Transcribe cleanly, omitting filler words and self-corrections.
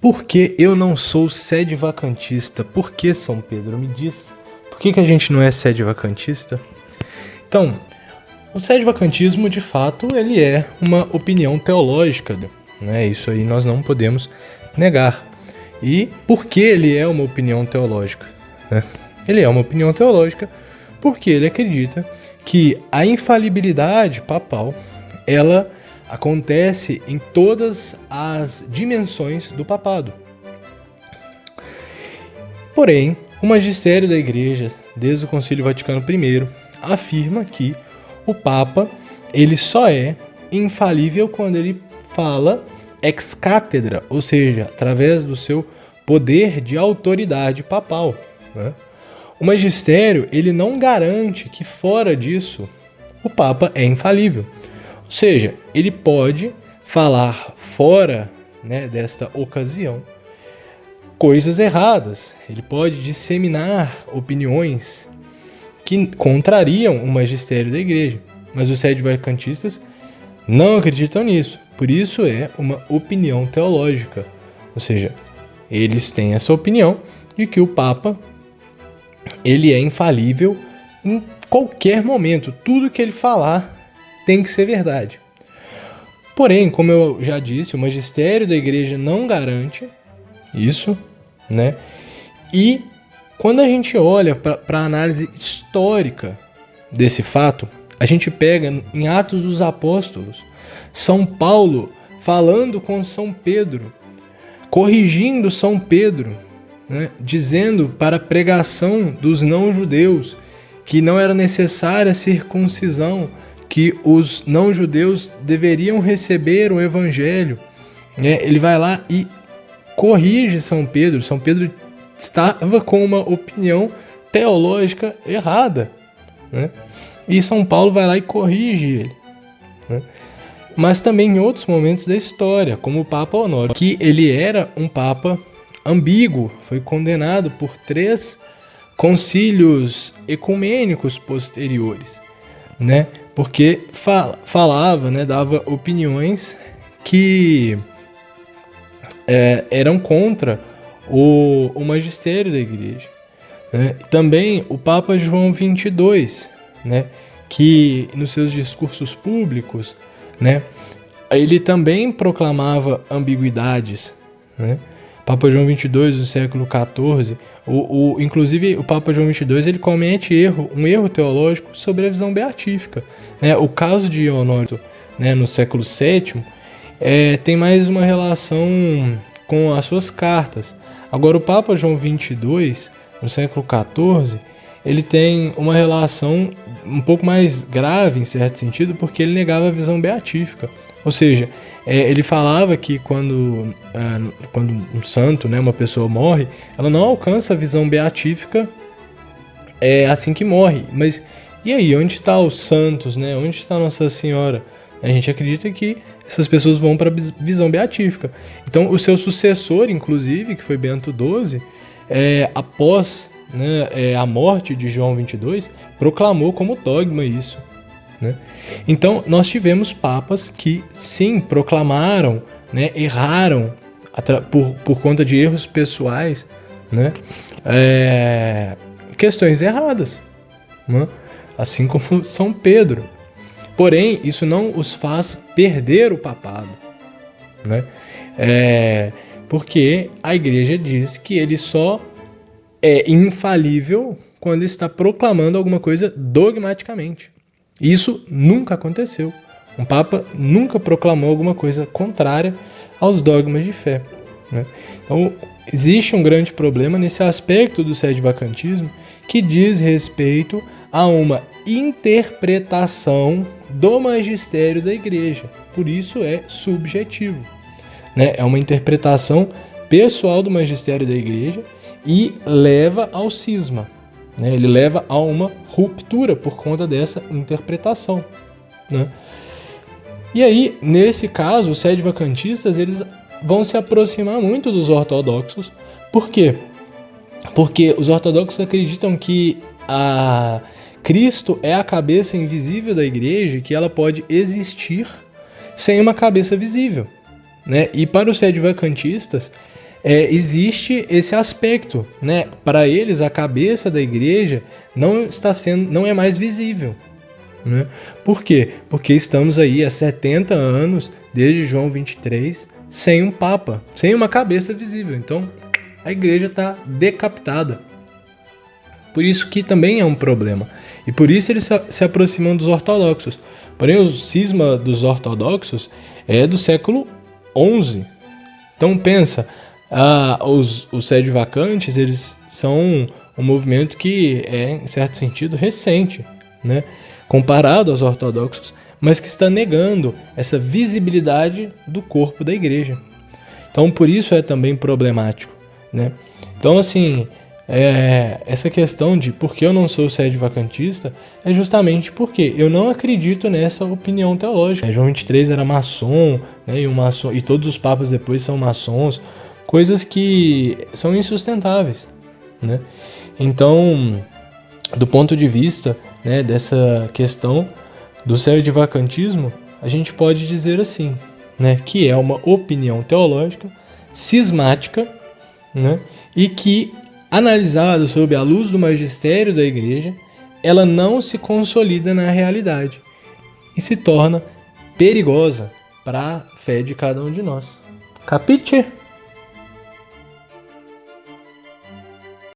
Por que eu não sou sede vacantista? Por que, São Pedro? Me diz. Por que a gente não é sede vacantista? Então, o sede vacantismo, de fato, ele é uma opinião teológica, né? Isso aí nós não podemos negar. E por que ele é uma opinião teológica, né? Ele é uma opinião teológica porque ele acredita que a infalibilidade papal, ela acontece em todas as dimensões do papado. Porém, o magistério da Igreja, desde o Concílio Vaticano I, afirma que o Papa ele só é infalível quando ele fala ex cátedra, ou seja, através do seu poder de autoridade papal, né? O magistério ele não garante que fora disso o Papa é infalível. Ou seja, ele pode falar fora, né, desta ocasião coisas erradas. Ele pode disseminar opiniões que contrariam o magistério da Igreja. Mas os sede vacantistas não acreditam nisso. Por isso é uma opinião teológica. Ou seja, eles têm essa opinião de que o Papa ele é infalível em qualquer momento. Tudo que ele falar tem que ser verdade. Porém, como eu já disse, o magistério da Igreja não garante isso, né? E quando a gente olha para a análise histórica desse fato, a gente pega em Atos dos Apóstolos, São Paulo falando com São Pedro, corrigindo São Pedro, né? Dizendo para a pregação dos não-judeus que não era necessária a circuncisão, que os não-judeus deveriam receber o evangelho, né? Ele vai lá e corrige São Pedro. São Pedro estava com uma opinião teológica errada, né? E São Paulo vai lá e corrige ele, né? Mas também em outros momentos da história, como o Papa Honório, que ele era um Papa ambíguo, foi condenado por 3 concílios ecumênicos posteriores, né? Porque falava, né, dava opiniões que eram contra o magistério da Igreja, né? Também o Papa João XXII, né, que nos seus discursos públicos, né, ele também proclamava ambiguidades, né? Papa João XXII do século XIV, inclusive o Papa João XXII ele comete um erro teológico sobre a visão beatífica, né? O caso de Honório, né, no século VII tem mais uma relação com as suas cartas. Agora o Papa João XXII, no século XIV, ele tem uma relação um pouco mais grave em certo sentido, porque ele negava a visão beatífica. Ou seja, ele falava que quando um santo, né, uma pessoa morre, ela não alcança a visão beatífica assim que morre. Mas e aí, onde está os santos, né? Onde está Nossa Senhora? A gente acredita que essas pessoas vão para a visão beatífica. Então, o seu sucessor, inclusive, que foi Bento XII, após, né, a morte de João XXII, proclamou como dogma isso, né? Então, nós tivemos papas que, sim, proclamaram, né, erraram por conta de erros pessoais, né, questões erradas, né? Assim como São Pedro. Porém, isso não os faz perder o papado, né? Porque a Igreja diz que ele só é infalível quando está proclamando alguma coisa dogmaticamente. Isso nunca aconteceu. Um Papa nunca proclamou alguma coisa contrária aos dogmas de fé, né? Então, existe um grande problema nesse aspecto do sede-vacantismo que diz respeito a uma interpretação do magistério da Igreja. Por isso é subjetivo, né? É uma interpretação pessoal do magistério da Igreja e leva ao cisma, né? Ele leva a uma ruptura por conta dessa interpretação, né? E aí, nesse caso, os sede-vacantistas eles vão se aproximar muito dos ortodoxos. Por quê? Porque os ortodoxos acreditam que Cristo é a cabeça invisível da Igreja, que ela pode existir sem uma cabeça visível, né? E para os sede-vacantistas, existe esse aspecto, né? Para eles, a cabeça da igreja não é mais visível, né? Por quê? Porque estamos aí há 70 anos, desde João 23, sem um papa, sem uma cabeça visível. Então, a igreja está decapitada. Por isso que também é um problema. E por isso eles se aproximam dos ortodoxos. Porém, o cisma dos ortodoxos é do século XI. Então pensa, os sede vacantes, eles são um movimento que é, em certo sentido, recente, né? Comparado aos ortodoxos, mas que está negando essa visibilidade do corpo da igreja. Então por isso é também problemático, né? Então assim, essa questão de por que eu não sou sede vacantista é justamente porque eu não acredito nessa opinião teológica. João 23 era maçom, né, e todos os papas depois são maçons, coisas que são insustentáveis, né? Então, do ponto de vista, né, dessa questão do sede vacantismo, a gente pode dizer assim, né, que é uma opinião teológica cismática, né, e que, analisada sob a luz do magistério da igreja, ela não se consolida na realidade e se torna perigosa para a fé de cada um de nós. Capite?